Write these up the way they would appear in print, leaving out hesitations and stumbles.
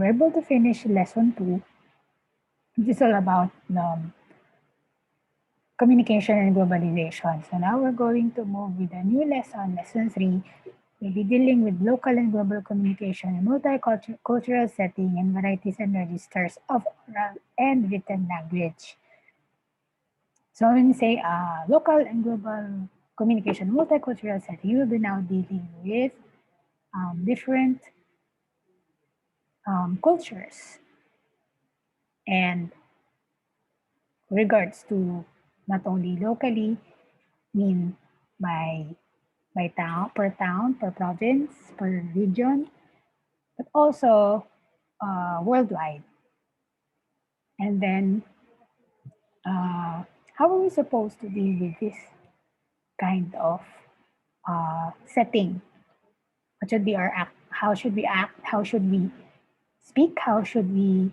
we're able to finish lesson 2, which is all about communication and globalization. So now we're going to move with a new lesson, lesson 3. We'll be dealing with local and global communication in multicultural setting and varieties and registers of oral and written language. So when we say local and global communication, multicultural setting, you will be now dealing with different cultures and regards to not only locally, mean by town, per province, per region, but also worldwide. And then how are we supposed to deal with this kind of setting? What should be our act? How should we act? How should we speak? How should we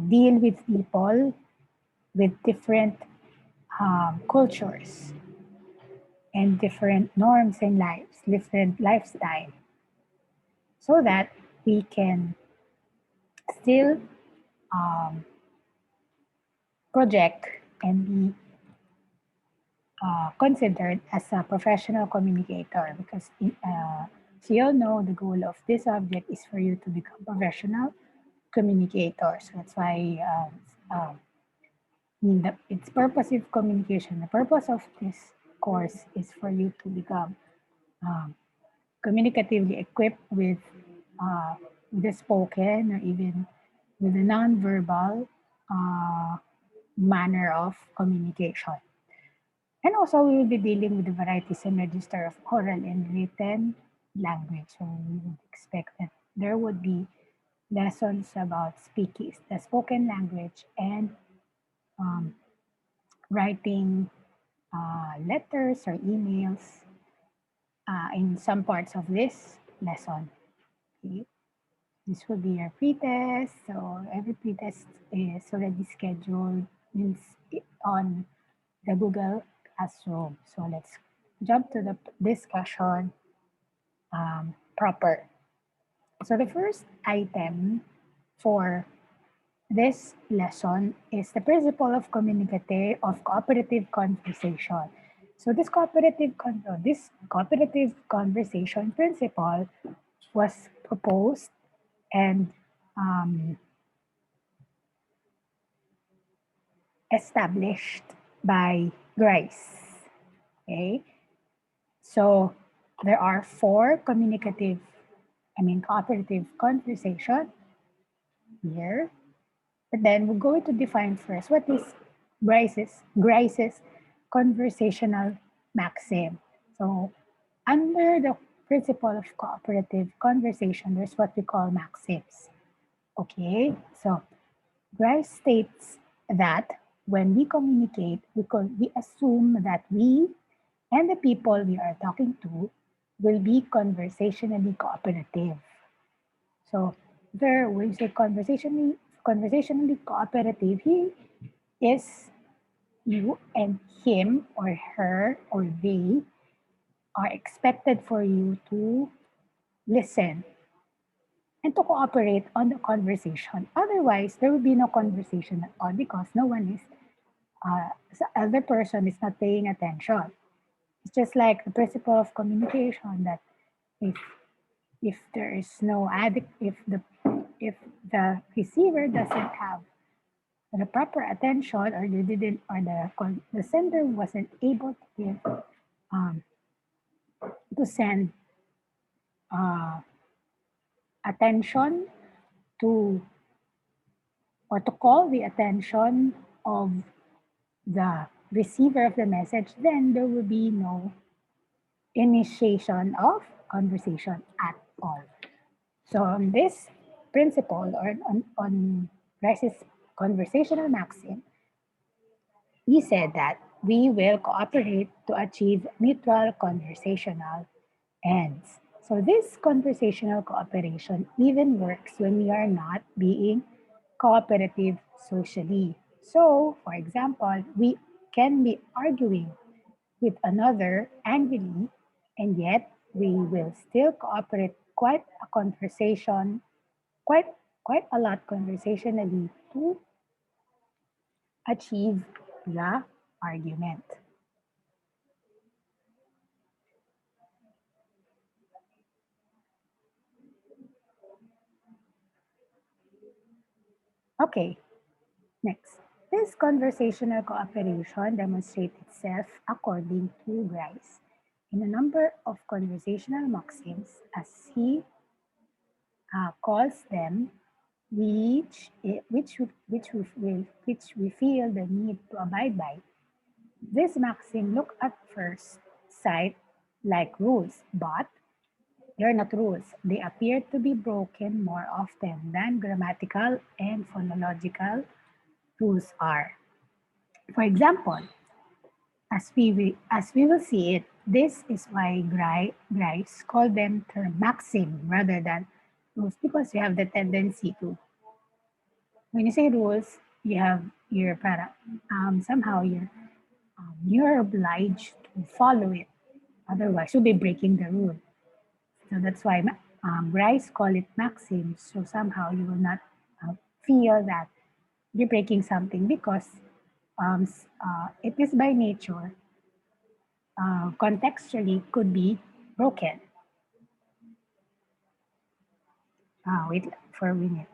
deal with people with different cultures and different norms in lives, different lifestyle, so that we can still project and be considered as a professional communicator, because as you all know, the goal of this subject is for you to become professional communicators. That's why it's purposive communication. The purpose of this course is for you to become communicatively equipped with the spoken or even with the non-verbal manner of communication. And also, we will be dealing with the varieties and register of oral and written language. So we would expect that there would be lessons about speaking, the spoken language, and writing letters or emails in some parts of this lesson. Okay. This will be your pretest. So every pretest is already scheduled on the Google Classroom. So let's jump to the discussion proper. So the first item for this lesson is the principle of cooperative conversation. So this cooperative conversation principle was proposed and established by Grice. Okay, so there are 4 cooperative conversation here. But then we're going to define first what is Grice's conversational maxim. So under the principle of cooperative conversation, there's what we call maxims. Okay, so Grice states that when we communicate, we assume that we and the people we are talking to will be conversationally cooperative. So there, when you say conversationally cooperative, he is you and him or her or they are expected for you to listen and to cooperate on the conversation. Otherwise, there will be no conversation at all because no one is, the other person is not paying attention. It's just like the principle of communication that if there is no if the receiver doesn't have the proper attention, or they didn't, or the sender wasn't able to give to send attention to, or to call the attention of the receiver of the message, then there will be no initiation of conversation at all. So on this principle, or on Rice's conversational maxim, he said that we will cooperate to achieve mutual conversational ends. So this conversational cooperation even works when we are not being cooperative socially. So, for example, we can be arguing with another angrily, and yet we will still cooperate quite quite a lot conversationally to achieve the argument. Okay, next. This conversational cooperation demonstrates itself according to Grice in a number of conversational maxims as he calls them, which we feel the need to abide by. This maxim look at first sight like rules, but they're not rules. They appear to be broken more often than grammatical and phonological rules are. For example, as we will see it, this is why Grice call them term maxim rather than rules because you have the tendency to, when you say rules, you have your para, somehow you're obliged to follow it. Otherwise, you'll be breaking the rule. So that's why Grice call it maxim. So somehow you will not feel that you're breaking something because it is by nature, contextually could be broken. Wait for a minute.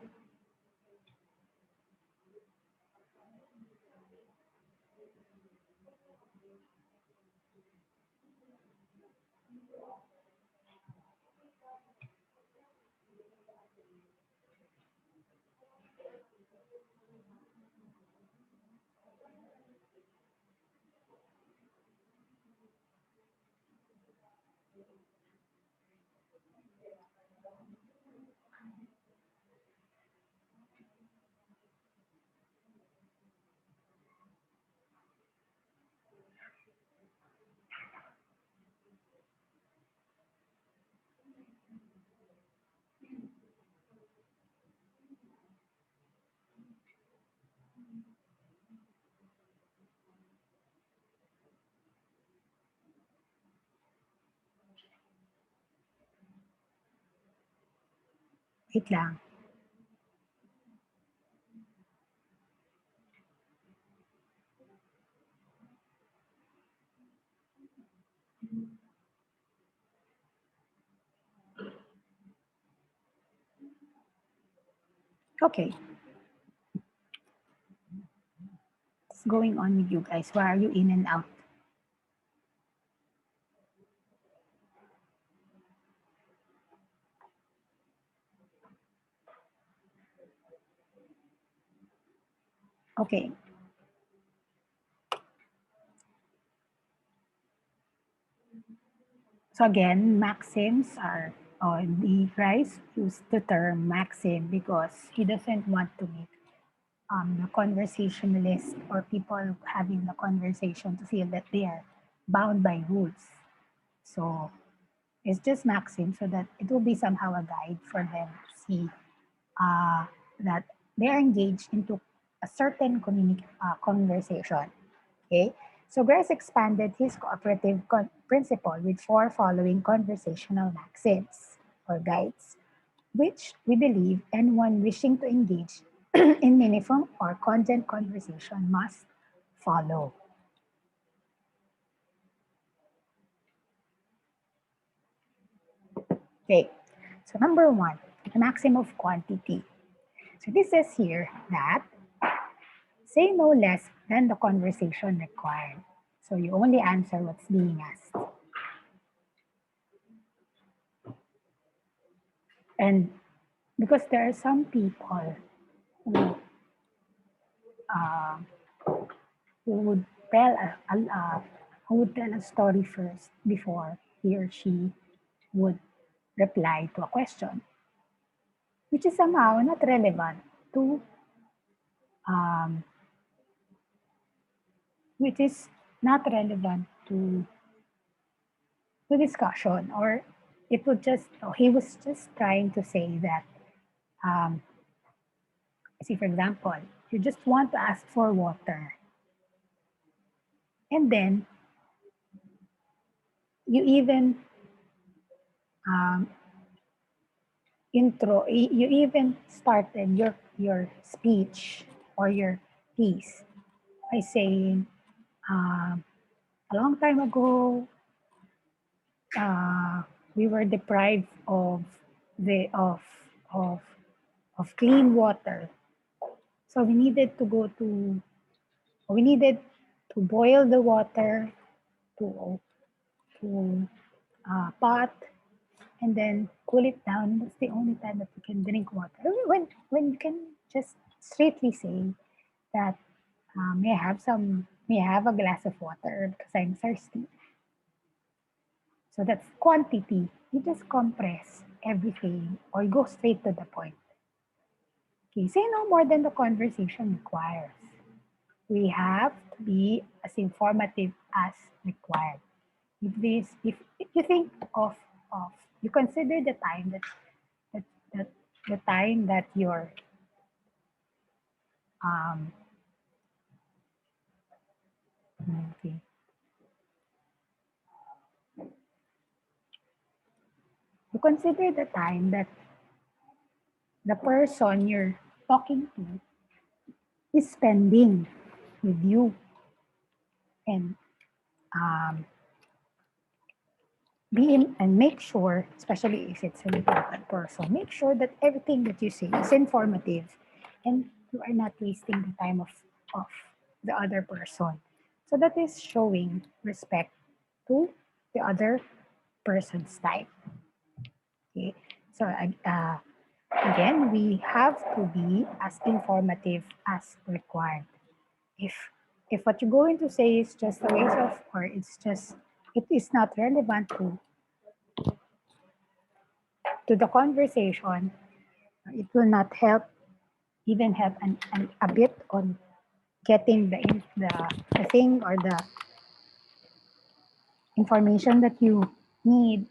Wait lang. Okay, what's going on with you guys? Why are you in and out? Okay, so again, maxims are, or the Christ used the term maxim because he doesn't want to make the conversationalist or people having the conversation to feel that they are bound by rules. So it's just maxim so that it will be somehow a guide for them to see uh, that they're engaged into a certain conversation. Okay, so Grace expanded his cooperative principle with four following conversational maxims or guides, which we believe anyone wishing to engage in meaningful or content conversation must follow. Okay, so number one, the maxim of quantity. So this says here that say no less than the conversation required. So you only answer what's being asked. And because there are some people who, uh, who would tell who would tell a story first before he or she would reply to a question, which is somehow not relevant to um, which is not relevant to the discussion, or it would just, oh, he was just trying to say that, um, see, for example, you just want to ask for water, and then you even um, intro, you even started your speech or your piece by saying, a long time ago, uh, we were deprived of the of of clean water. So we needed to boil the water to pot and then cool it down. That's the only time that you can drink water. When you can just straightly say that, may I have a glass of water because I'm thirsty. So that's quantity. You just compress everything or go straight to the point. Okay, say no more than the conversation requires. We have to be as informative as required. If you think of you consider the time that, that the time that you're um okay, you consider the time that the person you're talking to is spending with you, and um, and make sure, especially if it's an important person, make sure that everything that you say is informative and you are not wasting the time of the other person. So that is showing respect to the other person's time. Okay. So again, we have to be as informative as required. If if what you're going to say is just a waste of, or it is not relevant to the conversation, it will not help, even help a bit on getting the thing or the information that you need,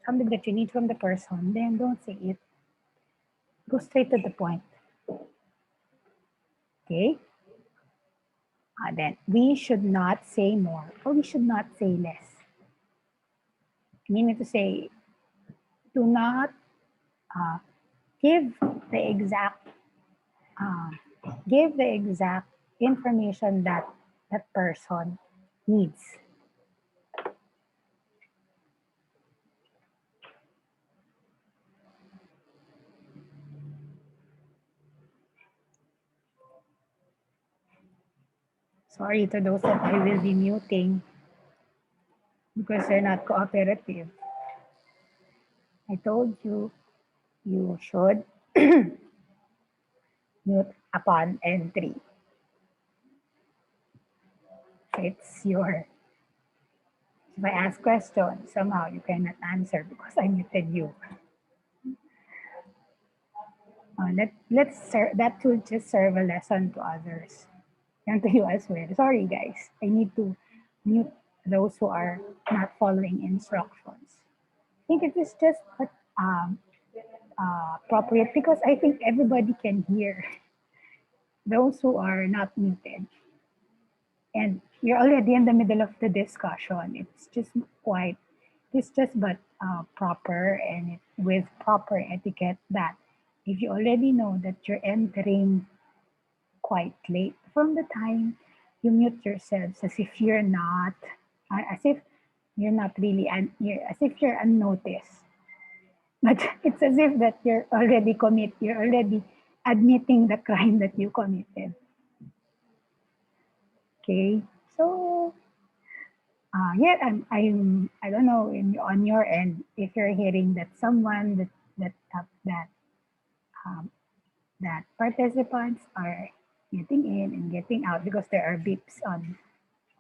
something that you need from the person, then don't say it. Go straight to the point. Okay? Then we should not say more or we should not say less. Meaning to say, do not uh, give the exact uh, give the exact information that that person needs. Sorry to those that I will be muting because they're not cooperative. I told you you should mute upon entry. It's your, if I ask questions, somehow you cannot answer because I muted you. That will just serve a lesson to others and to you as well. Sorry guys, I need to mute those who are not following instructions. I think it is just um, appropriate because I think everybody can hear those who are not muted. And you're already in the middle of the discussion. It's just but proper and with proper etiquette that if you already know that you're entering quite late from the time, you mute yourselves as if you're not, as if you're not really, as if you're unnoticed. But it's as if that you're already admitting the crime that you committed. Okay, so yeah, I don't know on your end if you're hearing that someone um, that participants are getting in and getting out because there are beeps on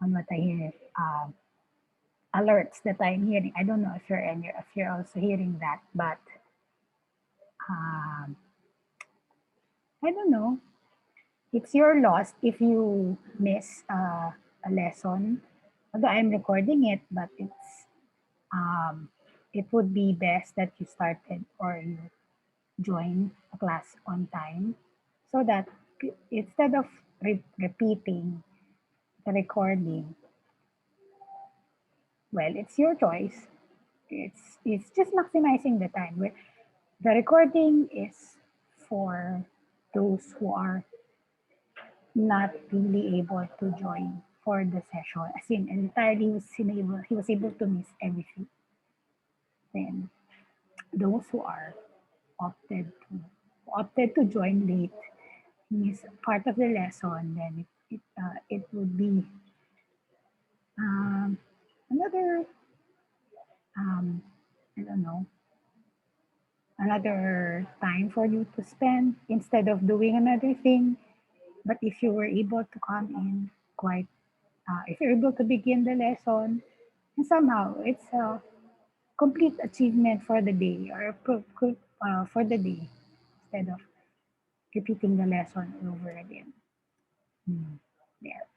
what I hear, alerts that I'm hearing. I don't know if you're also hearing that, but um, I don't know. It's your loss if you miss a lesson. Although I'm recording it, but um, it would be best that you started or you join a class on time so that instead of repeating the recording, well, it's your choice. It's just maximizing the time. The recording is for those who are not really able to join for the session. As in, entirely he was able to miss everything. Then those who are opted to join late, miss part of the lesson, then it would be um, another um, I don't know, another time for you to spend instead of doing another thing. But if you were able to come in quite, if you're able to begin the lesson, and somehow it's a complete achievement for the day or for the day instead of repeating the lesson over again. There.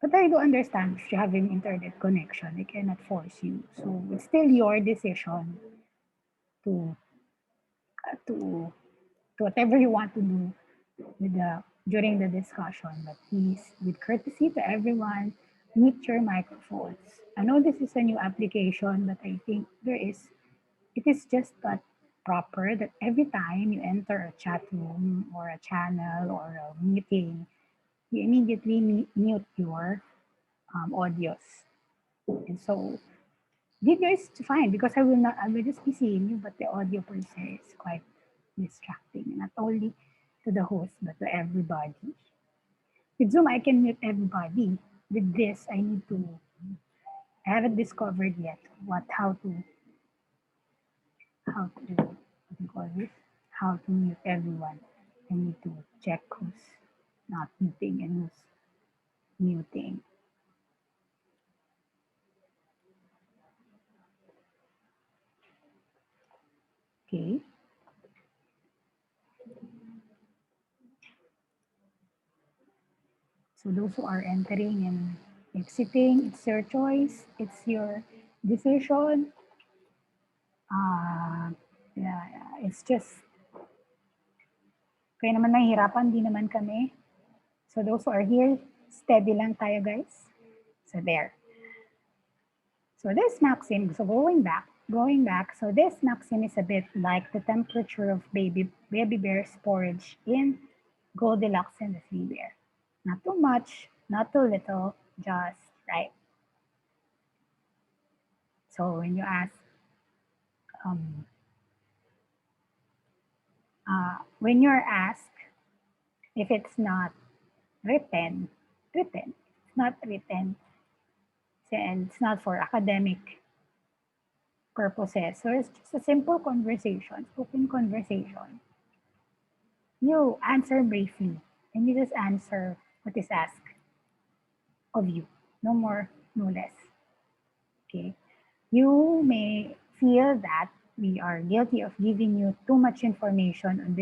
But I do understand if you have an internet connection, I cannot force you. So it's still your decision to to whatever you want to do with the during the discussion. But please, with courtesy to everyone, mute your microphones. I know this is a new application, but I think it is just that proper that every time you enter a chat room or a channel or a meeting, you immediately mute your audios. And so video is fine because I will just be seeing you, but the audio per se is quite distracting, not only to the host but to everybody. With Zoom, I can mute everybody. With this, I haven't discovered yet what do you call this? How to mute everyone. I need to check who's not muting and who's muting. Okay. So those who are entering and exiting, it's your choice. It's your decision. Uh, yeah, it's just, kaya naman nahihirapan, di naman kami. So those who are here, steady lang tayo guys. So there. So this maxim, so going back, so this maxim is a bit like the temperature of baby bear's porridge in Goldilocks and the Three Bear. Not too much, not too little, just right. So when you ask, um, when you're asked if it's not written, written, it's not written, and it's not for academic purposes. So it's just a simple conversation, open conversation. You answer briefly and you just answer what is asked of you. No more, no less. Okay. You may feel that we are guilty of giving you too much information on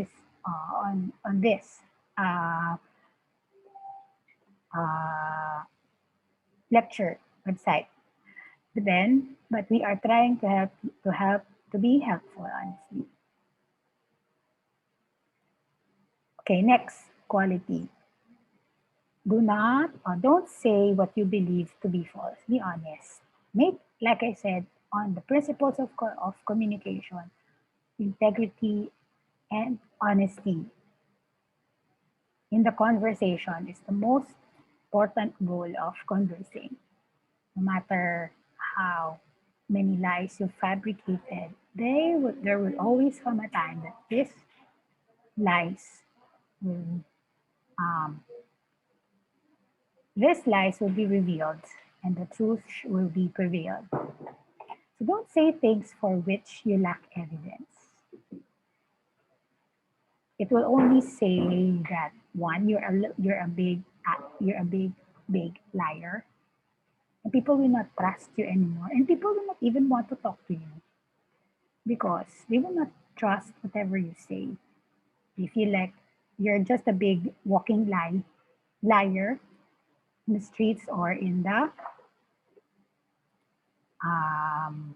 this uh, uh, lecture website. But we are trying to be helpful, honestly. Okay, next, quality. Don't say what you believe to be false. Be honest. Make, like I said, on the principles of communication, integrity, and honesty in the conversation is the most important goal of conversing. No matter how many lies you fabricated, there will always come a time that lies will um, these lies will be revealed and the truth will be prevailed. So don't say things for which you lack evidence. It will only say that one, you're a big liar, and people will not trust you anymore, and people will not even want to talk to you because they will not trust whatever you say. They feel like you're just a big walking liar in the streets or um,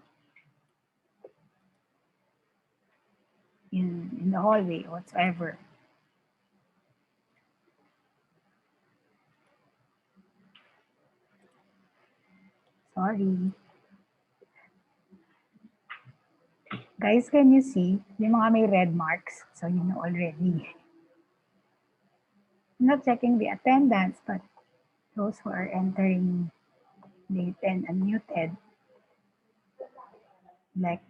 in the hallway whatsoever. Sorry. Guys, can you see? Yung mga may red marks. So you know already. I'm not checking the attendance, but those who are entering late and unmuted, like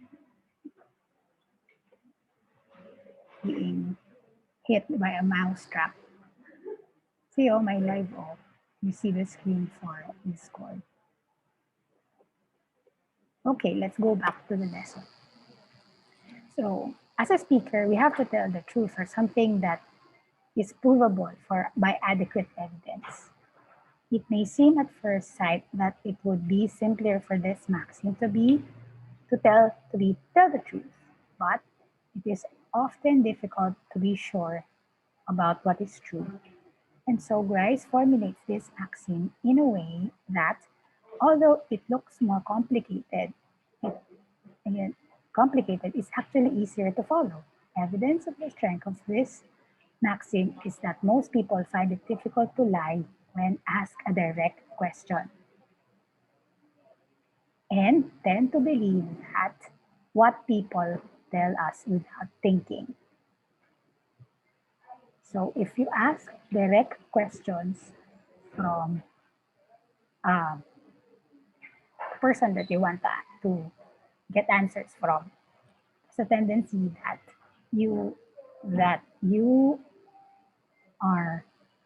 being hit by a mouse trap. See, oh, my live off. You see the screen for Discord. Okay, let's go back to the lesson. So, as a speaker, we have to tell the truth or something that is provable by adequate evidence. It may seem at first sight that it would be simpler for this maxim to tell the truth, but it is often difficult to be sure about what is true. And so Grice formulates this maxim in a way that, although it looks more complicated, is actually easier to follow. Evidence of the strength of this maxim is that most people find it difficult to lie when asked a direct question and tend to believe that what people tell us without thinking. So if you ask direct questions from a person that you want to get answers from, there's a tendency that you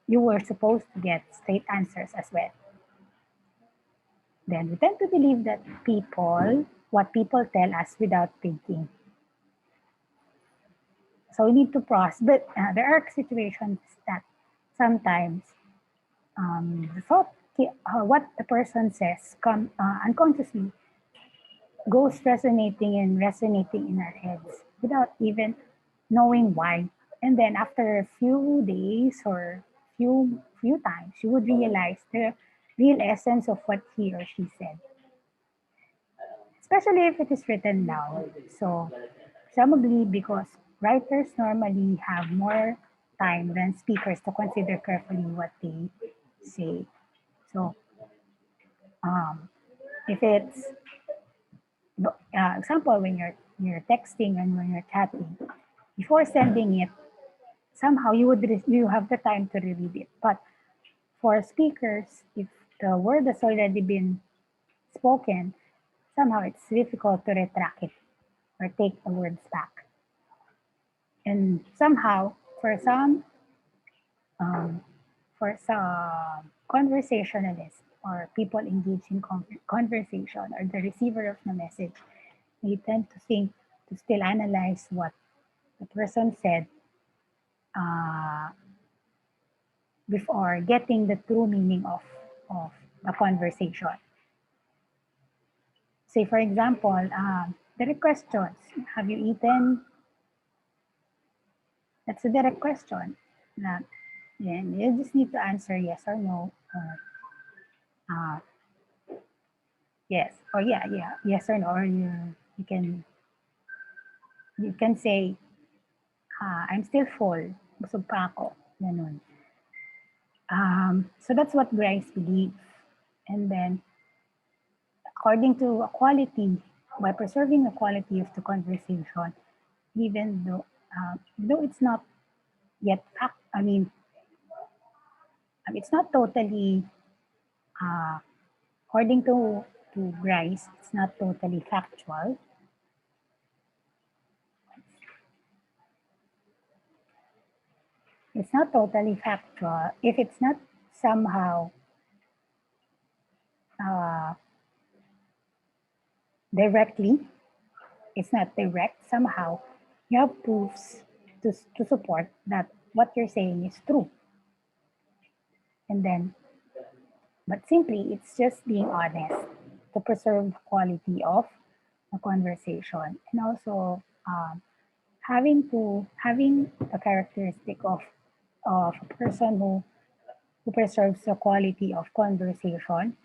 were supposed to get straight answers as well. Then we tend to believe that what people tell us without thinking. So we need to process, but there are situations that sometimes the thought, what the person says, unconsciously goes resonating in our heads without even knowing why. And then after a few days or few times, you would realize the real essence of what he or she said, especially if it is written down. So presumably because writers normally have more time than speakers to consider carefully what they say. So if it's example, when you're texting and when you're chatting, before sending it, somehow you have the time to reread it. But for speakers, if the word has already been spoken, somehow it's difficult to retract it or take the words back. And somehow, um, for some conversationalists or people engaged in conversation or the receiver of the message, they tend to think to still analyze what the person said uh, before getting the true meaning of the conversation. Say, for example, direct questions. Have you eaten? That's a direct question. Na, and you just need to answer yes or no. Uh, yes or yeah, yes or no. Or you can say, I'm still full. Busog pa ako. Ganun. So that's what Grice believes. And then, according to equality, by preserving the quality of the conversation, even though it's not yet fact, it's not totally, uh, according to Grice, it's not totally factual. It's not totally factual if it's not somehow uh, directly, it's not direct somehow, you have proofs to support that what you're saying is true. And then, but simply, it's just being honest to preserve the quality of the conversation and also having the characteristic of a person who preserves the quality of conversation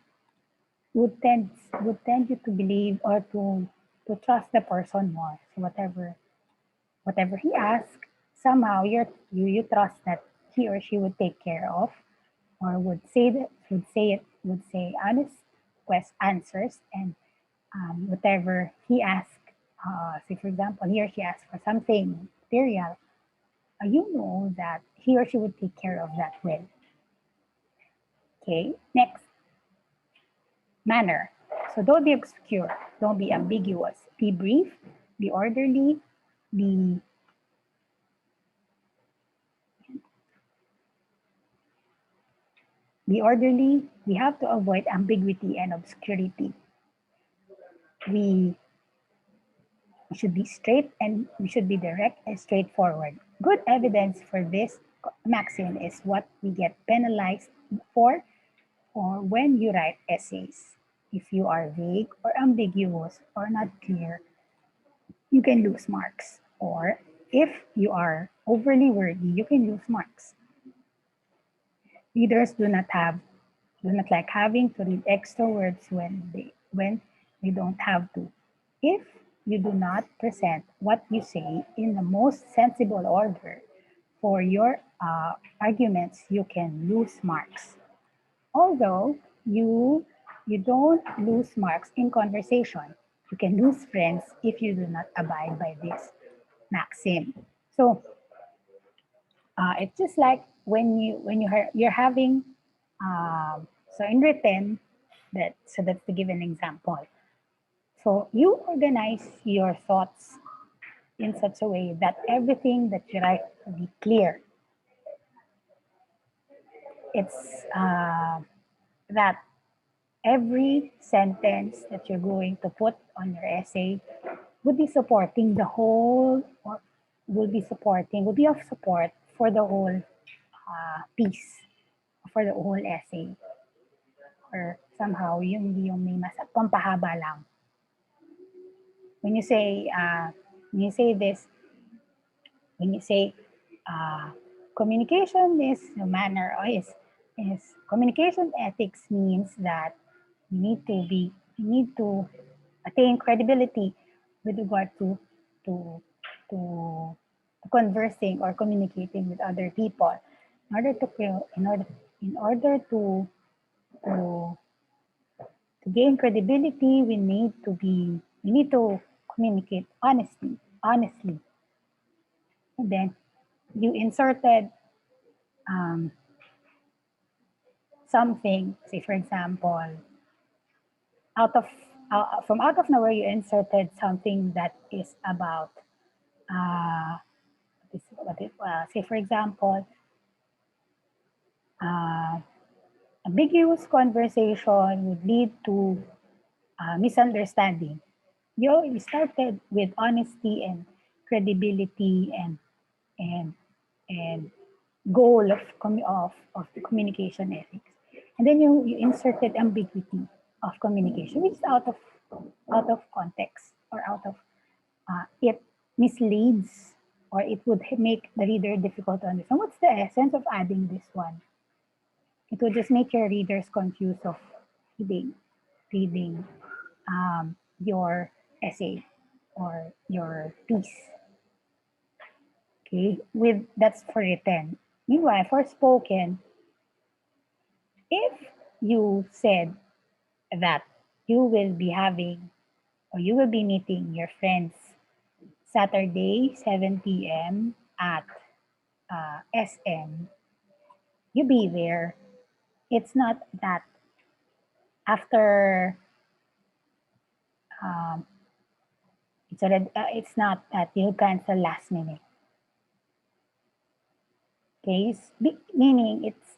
would tend you to believe or to trust the person more. So whatever he asks, somehow you trust that he or she would take care of, or would say honest answers, and whatever he asks, say for example, he or she asks for something material, you know that he or she would take care of that well. Okay, next, manner. So don't be obscure, don't be ambiguous, be brief, be orderly, be orderly. We have to avoid ambiguity and obscurity. We should be straight and we should be direct and straightforward. Good evidence for this maxim is what we get penalized for or when you write essays. If you are vague or ambiguous or not clear, you can lose marks. Or if you are overly wordy, you can lose marks. Readers do not like having to read extra words when they don't have to. If you do not present what you say in the most sensible order for your arguments, you can lose marks. Although you don't lose marks in conversation, you can lose friends if you do not abide by this maxim. So it's just like you're having so in written, that's to give an example. So you organize your thoughts in such a way that everything that you write will be clear. It's that every sentence that you're going to put on your essay would be supporting the whole, or would be of support for the whole piece, for the whole essay. Or somehow, yung may mas pampahaba lang. When you say, this, when you say communication is a manner, or is communication ethics means that you need to attain credibility with regard to to, to conversing or communicating with other people. In order to in order to to gain credibility, we need to communicate honestly. And then you inserted um, something, say for example, out of from out of nowhere, you inserted something that is about, uh, say for example, uh, ambiguous conversation would lead to misunderstanding. You started with honesty and credibility and and goal of the communication ethics. And then you inserted ambiguity of communication, which is out of context or out of it misleads or it would make the reader difficult to understand. What's the essence of adding this one? It would just make your readers confused of reading your essay or your piece. Okay, with that's for written. Meanwhile, for spoken, if you said that you will be having or you will be meeting your friends Saturday, 7 p.m. at SM, you be there. It's not that after um, it's not that you cancel last minute. Okay, meaning it's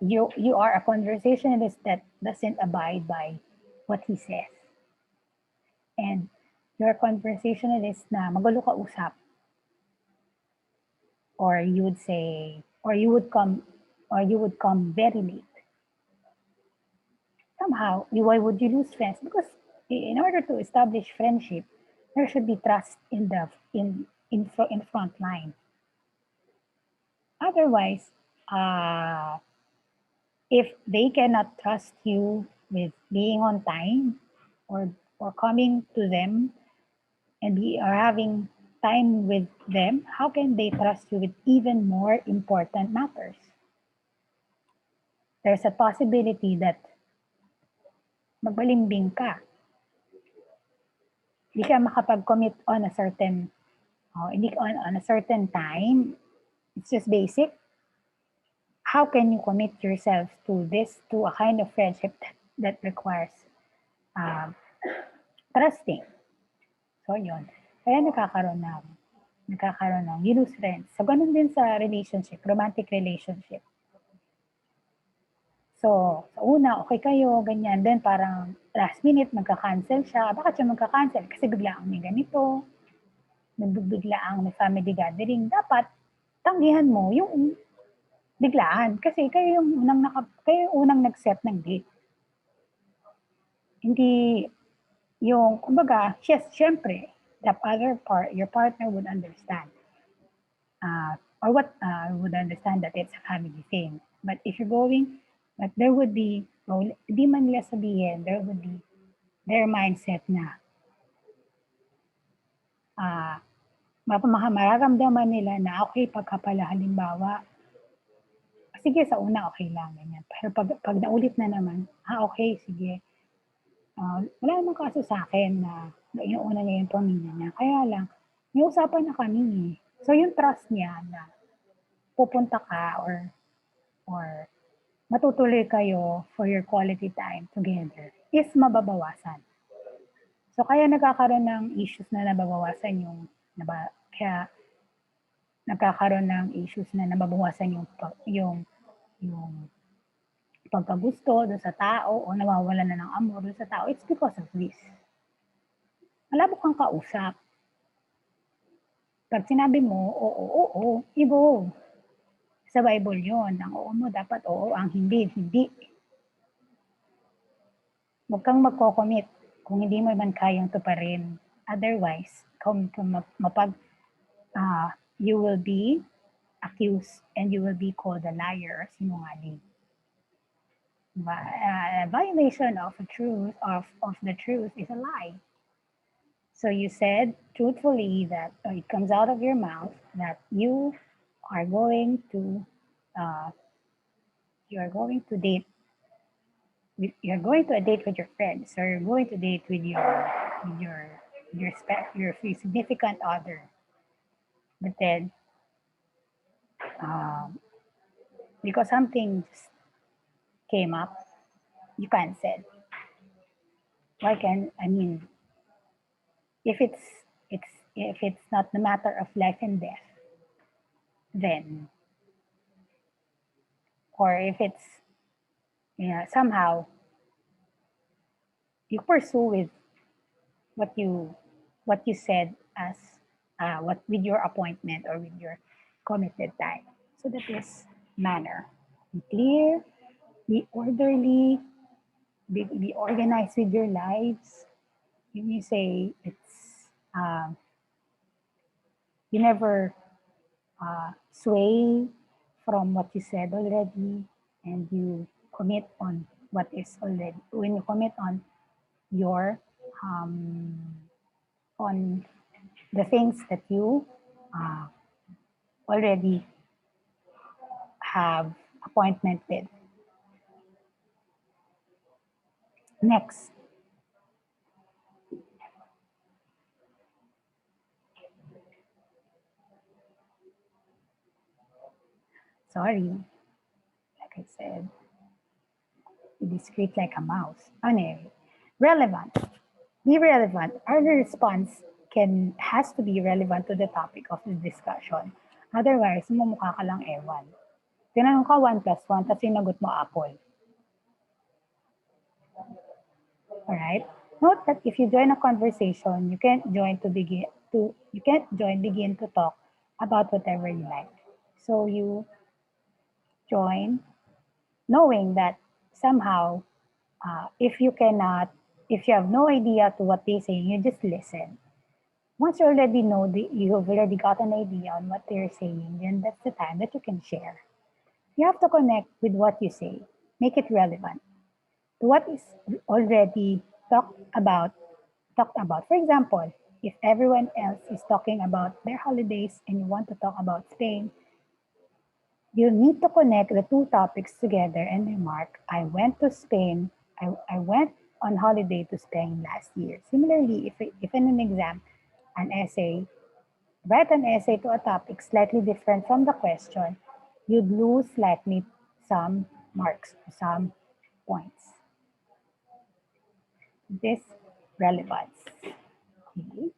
you are a conversationalist that doesn't abide by what he says. And you're a conversationalist na magulo ka usap. Or you would say, or you would come very late. Somehow, why would you lose friends? Because in order to establish friendship, there should be trust in the in front line. Otherwise, if they cannot trust you with being on time or coming to them and or having time with them, how can they trust you with even more important matters? There's a possibility that magbalimbing ka. Hindi ka makapag-commit on a certain, on a certain time. It's just basic. How can you commit yourself to this, to a kind of friendship that requires trusting? So, yun. Kaya nagkakaroon ng you lose friends. So, ganun din sa relationship, romantic relationship. So, sa una, okay kayo, ganyan. Then, parang last minute, magka-cancel siya. Bakit siya magka-cancel? Kasi bigla ang may ganito. Bigla ang may family gathering. Dapat, tanggihan mo yung biglaan. Kasi kayo yung unang nag-set ng date. Hindi yung, kumbaga, yes, syempre, the other part, your partner would understand. Would understand that it's a family thing. But if you're going, but there would be, di man nila sabihin, there would be their mindset na mararamdaman nila na okay, pagka pala halimbawa, sige, sa una okay lang, ganyan. Pero pag naulit na naman, okay, sige. Wala namang kaso sa akin na inuuna niya yung pamilya niya. Kaya lang, may usapan na kami. So yung trust niya na pupunta ka or matutuloy kayo for your quality time together is mababawasan. So kaya nagkakaroon ng issues na nababawasan kaya nagkakaroon ng issues na nababawasan yung pagkagusto doon sa tao o nawawala na ng amor doon sa tao. It's because of this. Malabo kang kausap. Pag sinabi mo, oo, ibo. Sa Bible yun. Ang oo mo, dapat oo. Ang hindi. Huwag kang magko-commit kung hindi mo man kayang tuparin. Otherwise, you will be accused and you will be called a liar, sinungaling. Violation of the truth is a lie. So you said truthfully that it comes out of your mouth that you are going to date. You're going to a date with your friends, or you're going to date with your significant other. But then, because something just came up, you cancel. If it's not the matter of life and death, then, or if it's somehow you pursue with what you said as with your appointment or with your committed time. So that is manner. Be clear, be orderly, be organized with your lives. You say it's you never sway from what you said already, and you commit on what is already. When you commit on your on the things that you already have appointment with. Next. Sorry, like I said, be discreet like a mouse. Anyway, relevant. Be relevant. Our response has to be relevant to the topic of the discussion. Otherwise, mumukha ka lang ewan. Tinanong ka 1 plus 1, tapos sinagot mo apple. Alright? Note that if you join a conversation, you can't begin to talk about whatever you like. So you join knowing that somehow, if you have no idea to what they're saying, you just listen. Once you already know, you've already got an idea on what they're saying, then that's the time that you can share. You have to connect with what you say. Make it relevant to what is already talked about. For example, if everyone else is talking about their holidays and you want to talk about Spain, you need to connect the two topics together and remark, I went to Spain. I went on holiday to Spain last year. Similarly, if in an exam, an essay, write an essay to a topic slightly different from the question, you'd lose slightly some marks, some points. This relevance. Okay?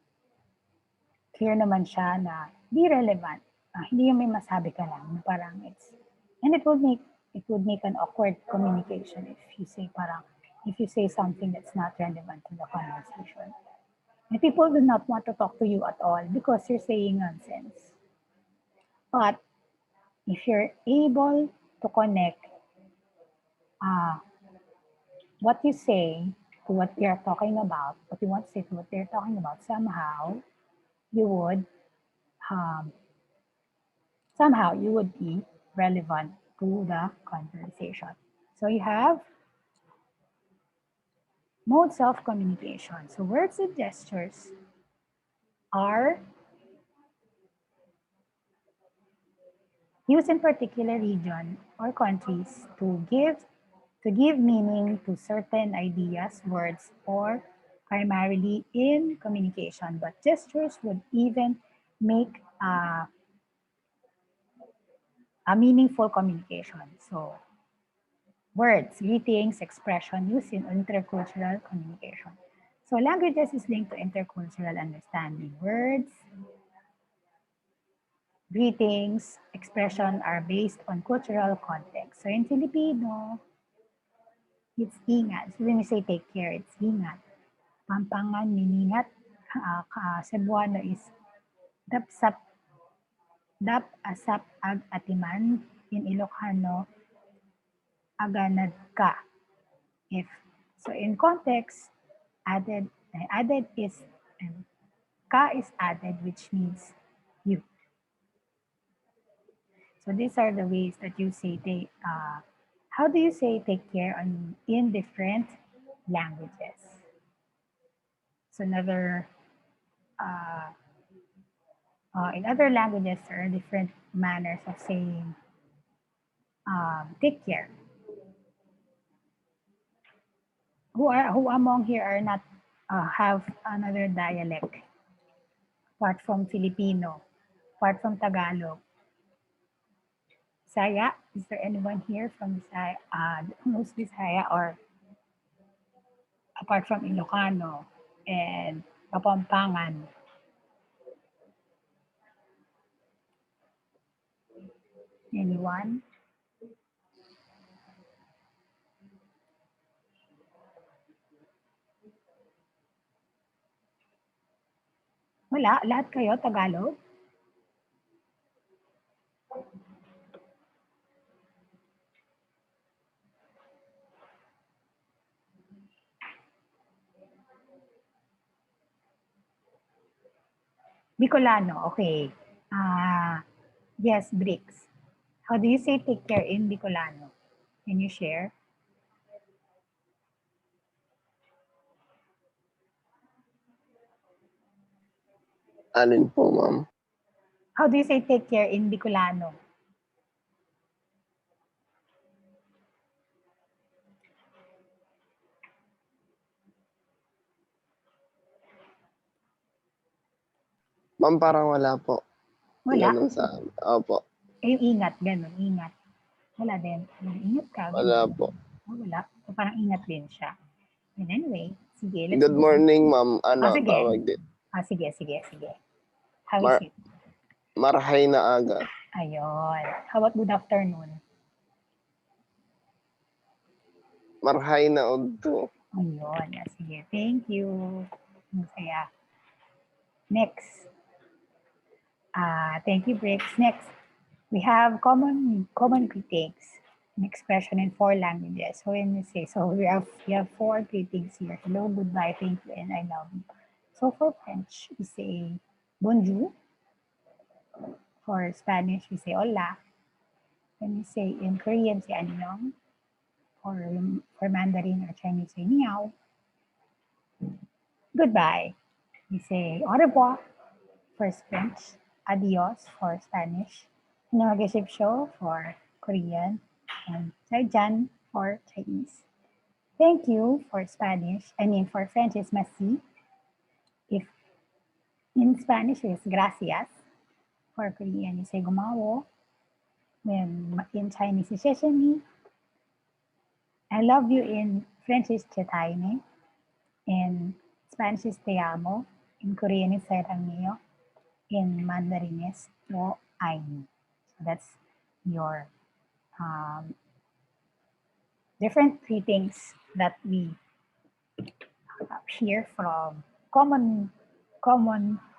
Clear naman siya na di relevant. Hindi yung may masabi ka lang, parang and it would make an awkward communication if you say something that's not relevant to the conversation. And people do not want to talk to you at all because you're saying nonsense. But if you're able to connect what you say to what they're talking about, what you want to say to what they're talking about, somehow you would be relevant to the conversation. So you have modes of communication. So words and gestures are used in particular region or countries to give meaning to certain ideas, words, or primarily in communication. But gestures would even make a meaningful communication. So words, greetings, expression used in intercultural communication. So languages is linked to intercultural understanding. Words, greetings, expression are based on cultural context. So in Filipino, it's ingat. So when we say take care, it's ingat. Pampangan, miningat. Cebuano is dapsap, dap asap ag atiman. In Ilocano, aganad ka. If so, in context, added is ka is added, which means you. So these are the ways that you say how do you say take care in different languages? So another in other languages there are different manners of saying take care. Who among here are not have another dialect apart from Filipino, apart from Tagalog? Bisaya? Is there anyone here from Bisaya? Who's Bisaya or apart from Ilocano and Kapampangan? Anyone? Wala? Lahat kayo Tagalog? Bicolano, okay. Yes, Bricks. How do you say take care in Bicolano? Can you share? Alin po, ma'am? How do you say take care in Bicolano? Ma'am, parang wala po. Wala? Ganun sa opo. Yung ingat, ganun, ingat. Wala din. Ingat ka, Wala ganun. po. Oh, wala. So, parang ingat din siya. And anyway, sige, let's Good go. morning, ma'am. Sige. Tawag din? Sige. How is it? Marhay na aga. Ayun. How about good afternoon? Marhay na udto. Ayun. Sige. Thank you. Masaya. Next. Thank you, Bricks. Next, we have common greetings, an expression in 4 languages. So when we say, so we have 4 greetings here. Hello, goodbye, thank you, and I love you. So for French, we say bonjour. For Spanish, we say hola. When we say in Korean, say annyeong. For Mandarin or Chinese, say niao. Goodbye. We say au revoir for French, adios for Spanish, show for Korean, and Zaijian for Chinese. thank you for Spanish. I mean, for French is merci. If in Spanish is gracias. For Korean, you say gomawo. When in Chinese is sesame. I love you in French is chetaime. In Spanish is te amo. In Korean is sarangiyo. In Mandarin is wo aini. So that's your um, different greetings that we hear from common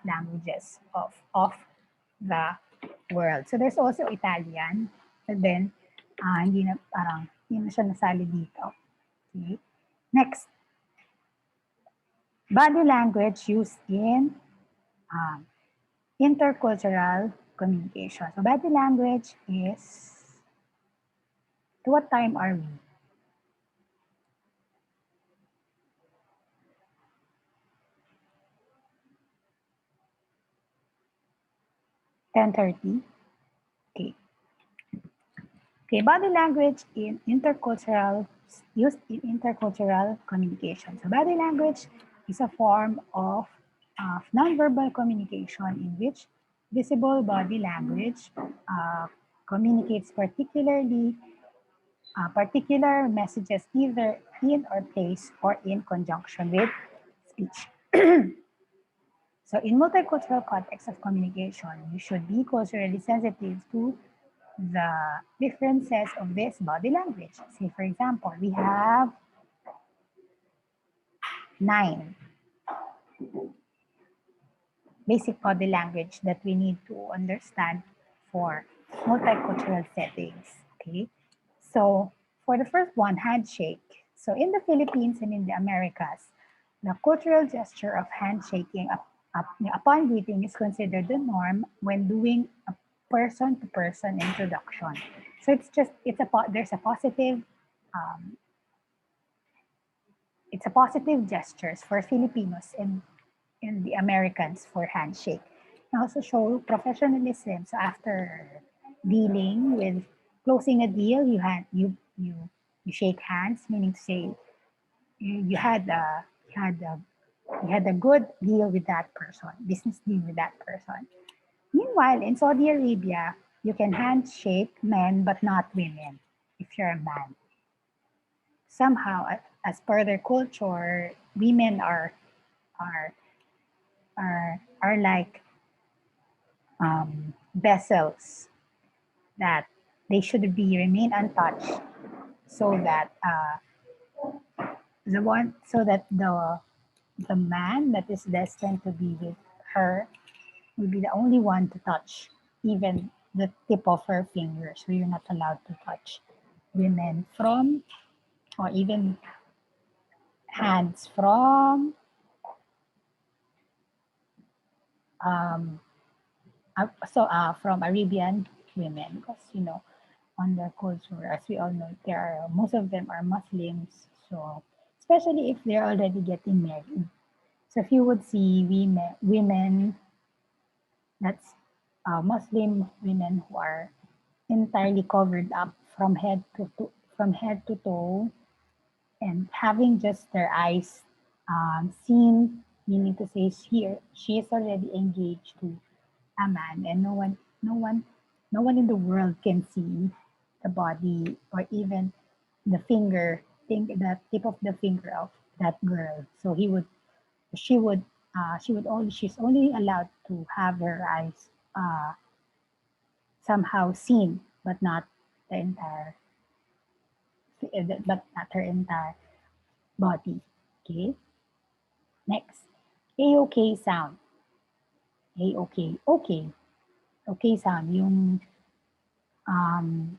languages of the world. So there's also Italian, but then hindi na parang hindi na siya nasali dito. Okay. Next, body language used in um, intercultural communication. So body language is, to what time are we? 10:30. Okay. Okay, body language in intercultural, used in intercultural communication. So body language is a form of nonverbal communication in which visible body language communicates particular messages either in or place or in conjunction with speech. So in multicultural context of communication, you should be culturally sensitive to the differences of this body language. Say, for example, we have 9 basic body language that we need to understand for multicultural settings. Okay, so for the first one, handshake. So in the Philippines and in the Americas, the cultural gesture of handshaking upon greeting is considered the norm when doing a person-to-person introduction. So there's a positive um, it's a positive gestures for Filipinos and the Americans for handshake. And also show professionalism. So after dealing with closing a deal, you shake hands, meaning to say you had a good deal with that person, business deal with that person. Meanwhile, in Saudi Arabia, you can handshake men but not women if you're a man. Somehow, as per their culture, women are are like vessels that they should be remain untouched, so that the man that is destined to be with her will be the only one to touch even the tip of her finger. So you're not allowed to touch women from, or even hands from um, from Arabian women, because on their culture, as we all know, there are most of them are Muslims. So especially if they're already getting married. So if you would see women that's Muslim women who are entirely covered up from head to toe, and having just their eyes seen, meaning to say she is already engaged to a man, and no one in the world can see the body or even the tip of the finger of that girl. So she would she's only allowed to have her eyes somehow seen, but not the entire but not her entire body. Okay. Next, A-OK sound. A-OK. Okay. Okay sound. Um,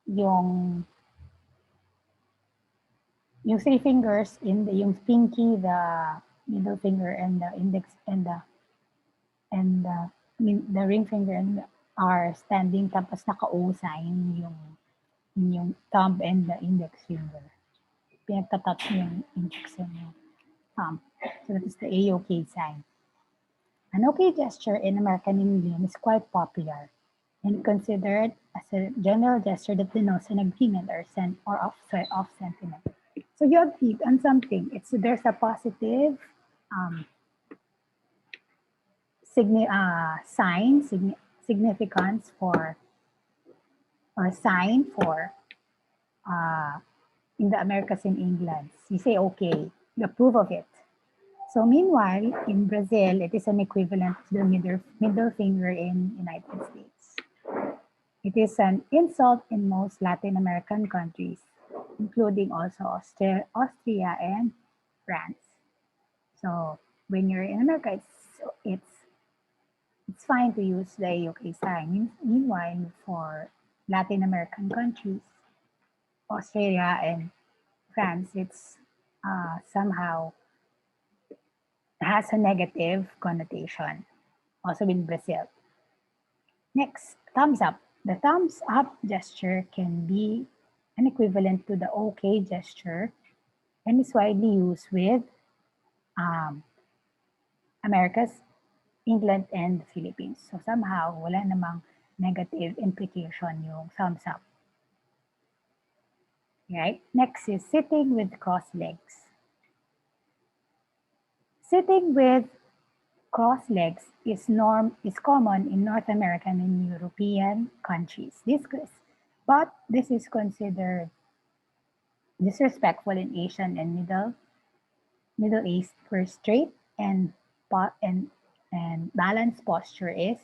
yung, yung three fingers yung pinky, the middle finger, and the index, I mean, the ring finger are standing, tapos naka-O sign yung thumb and the index finger. Pinagtatouch yung index and yung thumb. So that is the A-OK sign. An OK gesture in American Indian is quite popular and considered as a general gesture that denotes an agreement or of sentiment. So you agree on something. There's a positive um, significance for or sign for uh, in the Americas and England. You say okay, you approve of it. So meanwhile, in Brazil, it is an equivalent to the middle finger in United States. It is an insult in most Latin American countries, including also Austria and France. So when you're in America, it's fine to use the UK sign. Meanwhile, for Latin American countries, Australia and France, it's somehow has a negative connotation. Also in Brazil. Next, thumbs up. The thumbs up gesture can be an equivalent to the OK gesture and is widely used with um, Americas, England, and the Philippines. So somehow, wala namang negative implication yung thumbs up. Right? Next is sitting with crossed legs. Sitting with crossed legs is common in North American and European countries. But this is considered disrespectful in Asian and Middle East, where straight and balanced posture is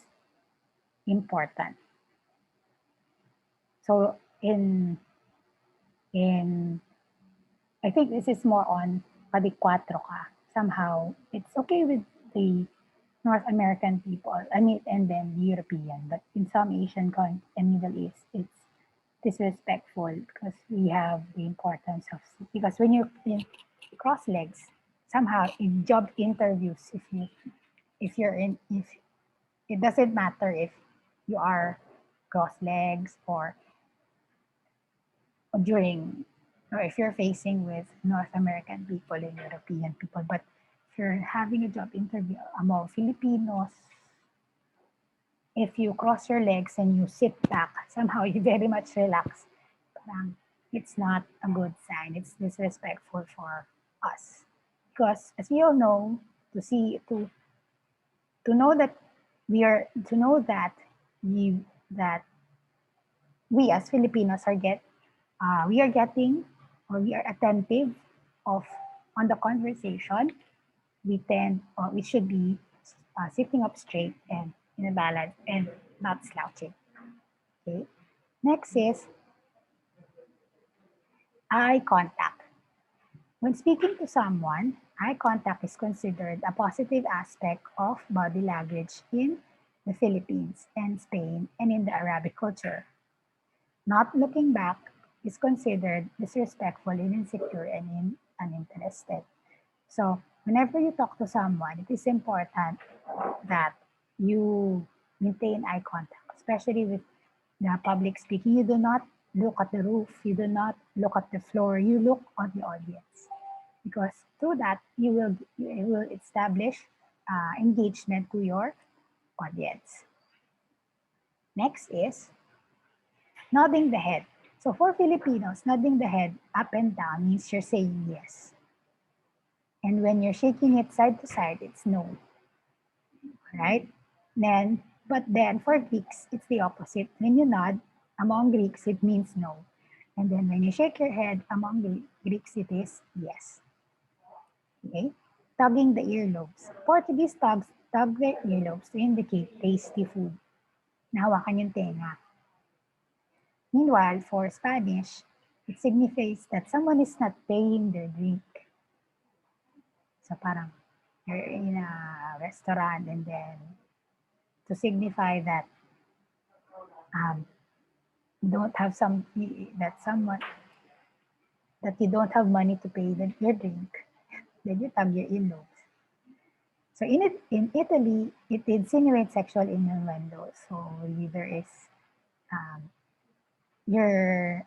important. So in I think this is more on padikwatro ka. Somehow it's okay with the North American people, I mean, and then the European, but in some and Middle East, it's disrespectful because we have the importance of, because when you're in cross legs, somehow in job interviews, if it doesn't matter if you are cross legs or during, or if you're facing with North American people and European people, but if you're having a job interview among Filipinos, if you cross your legs and you sit back, somehow you very much relax. Parang it's not a good sign. It's disrespectful for us. Because as we all know, to know that that we as Filipinos we are getting or we are attentive of on the conversation, we should be sitting up straight and in a balance and not slouching. Okay. Next is eye contact. When speaking to someone, eye contact is considered a positive aspect of body language in the Philippines and Spain and in the Arabic culture. Not looking back is considered disrespectful and insecure and uninterested. So whenever you talk to someone, it is important that you maintain eye contact, especially with the public speaking. You do not look at the roof, you do not look at the floor, you look on the audience. Because through that, you will establish engagement to your audience. Next is nodding the head. So for Filipinos, nodding the head up and down means you're saying yes. And when you're shaking it side to side, it's no. Right? But then for Greeks, it's the opposite. When you nod, among Greeks, it means no. And then when you shake your head, among Greeks, it is yes. Okay? Tugging the earlobes. Portuguese tug their earlobes to indicate tasty food. Nahawakan yung tenga. Meanwhile, for Spanish, it signifies that someone is not paying their drink. So parang you're in a restaurant and then to signify that you don't have that you don't have money to pay your drink, then you tug your earlobes. So in Italy, it insinuates sexual innuendo. So there is you're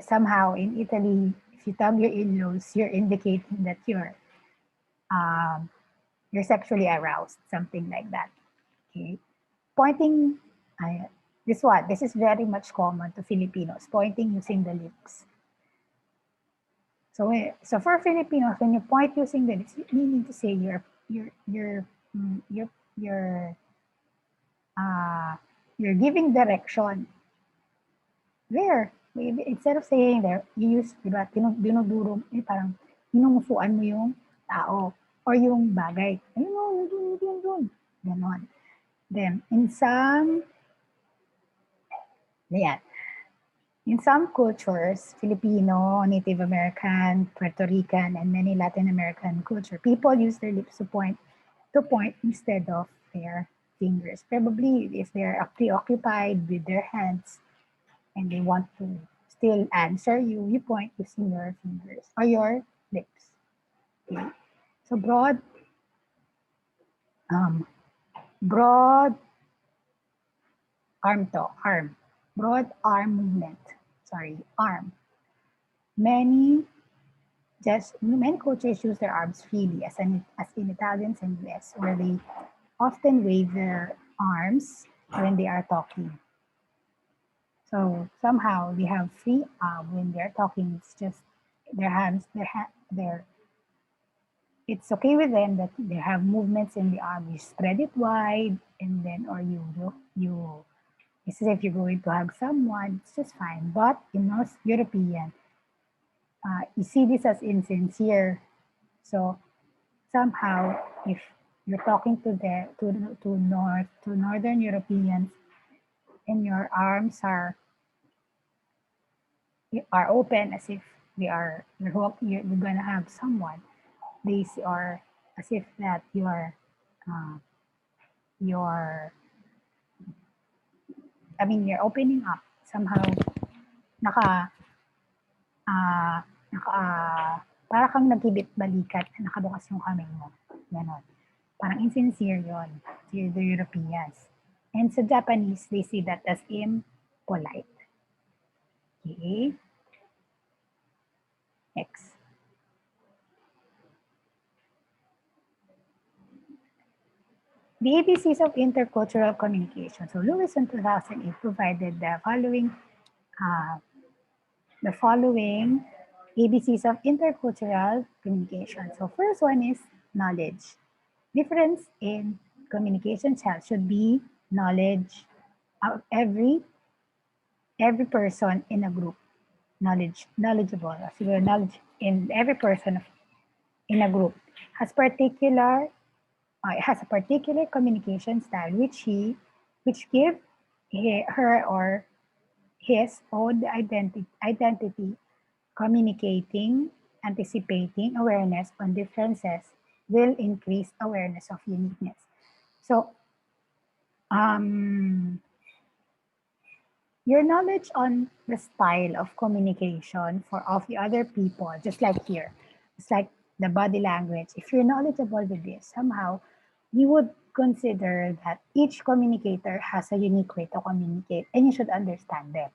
somehow in Italy, if you tug your earlobes, you're indicating that you're sexually aroused, something like that. Okay, pointing This is very much common to Filipinos, pointing using the lips. So for Filipinos, when you point using the lips, you meaning to say mm, you're you're uh, you're giving direction. There, maybe instead of saying there, you use, di ba, dinuduro, parang inumufuan mo yung tao or yung bagay. Ayun, yun. Ganon. Then, yeah, in some cultures, Filipino, Native American, Puerto Rican, and many Latin American culture, people use their lips to point instead of their fingers. Probably if they're preoccupied with their hands and they want to still answer you, you point using your fingers or your lips. Okay. So um, broad broad arm movement. Sorry, arm. Many many cultures use their arms freely, as in Italians and US, where they often wave their arms when they are talking. So somehow they have free arm when they're talking. It's just their hands, their it's okay with them that they have movements in the arm. You spread it wide, and then or you it's as if you're going to hug someone. It's just fine. But in most European, you see this as insincere. So somehow, if you're talking to Northern Europeans, and your arms are open as if you're gonna have someone, they are as if that uh, you're I mean you're opening up somehow. naka ah naka Para kang nagkibit balikat na nakabukas yung kamay mo, ganon. Parang insincere yon to the Europeans. And sa Japanese, they see that as impolite. Okay. Next. The ABCs of intercultural communication. So Lewis in 2008 provided uh, the following ABCs of intercultural communication. So first one is knowledge. Difference in communication style should be knowledge of every person in a group. Knowledgeable. So knowledge in every person in a group has a particular communication style which give her or his own identity, communicating, anticipating awareness on differences will increase awareness of uniqueness. So um, your knowledge on the style of communication of the other people, just like here, it's like the body language. If you're knowledgeable with this, somehow you would consider that each communicator has a unique way to communicate, and you should understand them.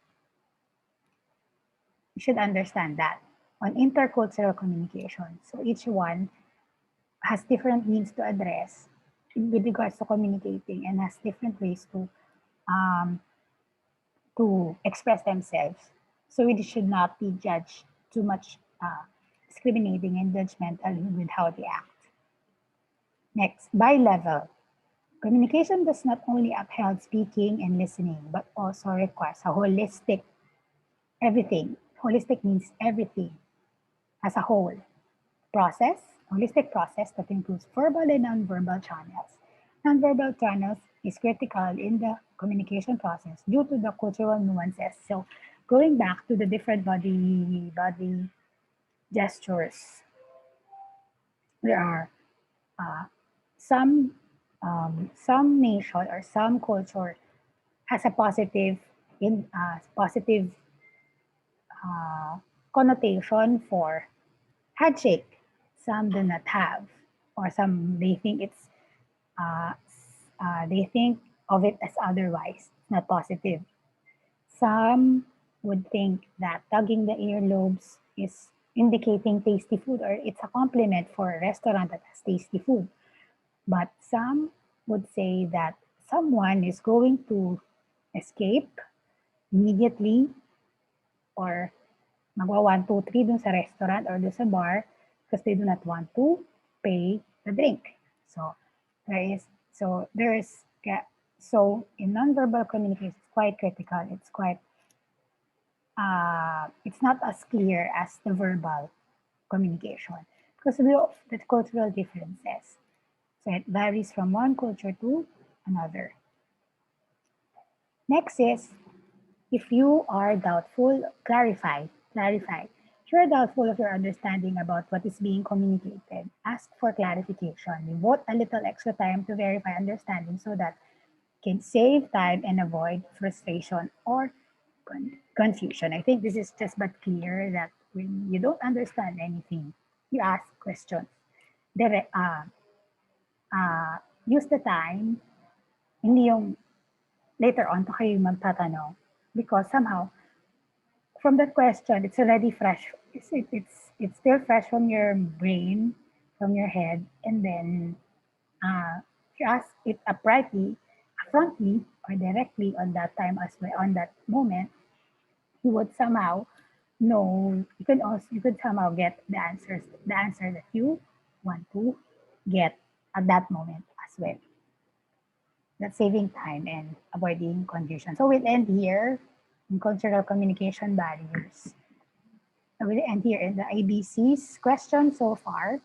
You should understand that on intercultural communication. So each one has different means to address with regards to communicating and has different ways um, to express themselves. So it should not be judged too much discriminating and judgmental with how they act. Next, by level. Communication does not only uphold speaking and listening, but also requires a holistic everything. Holistic means everything as a whole process, holistic process that includes verbal and nonverbal channels. Nonverbal channels is critical in the communication process due to the cultural nuances. So going back to the different body gestures, there are uh, some some nation or some culture has a positive uh, connotation for handshake. Some do not have, or some uh, they think of it as otherwise, not positive. Some would think that tugging the earlobes is indicating tasty food, or it's a compliment for a restaurant that has tasty food. But some would say that someone is going to escape immediately, or magwa 1, 2, 3 dun sa restaurant or dun sa bar because they do not want to pay the drink. So there is so in nonverbal communication, it's quite critical. It's not as clear as the verbal communication because of the cultural differences. So it varies from one culture to another. Next is, if you are doubtful, clarify. Clarify. If you're doubtful of your understanding about what is being communicated, ask for clarification. Devote a little extra time to verify understanding so that you can save time and avoid frustration or confusion. I think this is just but clear that when you don't understand anything, you ask questions. Dire- uh, Use the time, hindi yung later on pa kayo magtatanong, because somehow from that question, it's already fresh. It's still fresh from your brain, from your head, and then if you ask it uprightly, affrontly, or directly on that time as well, on that moment, you would somehow know. You could somehow get the answer that you want to get at that moment as well. That's saving time and avoiding confusion. So we'll end here in cultural communication barriers. I will end here in the ABC's question so far.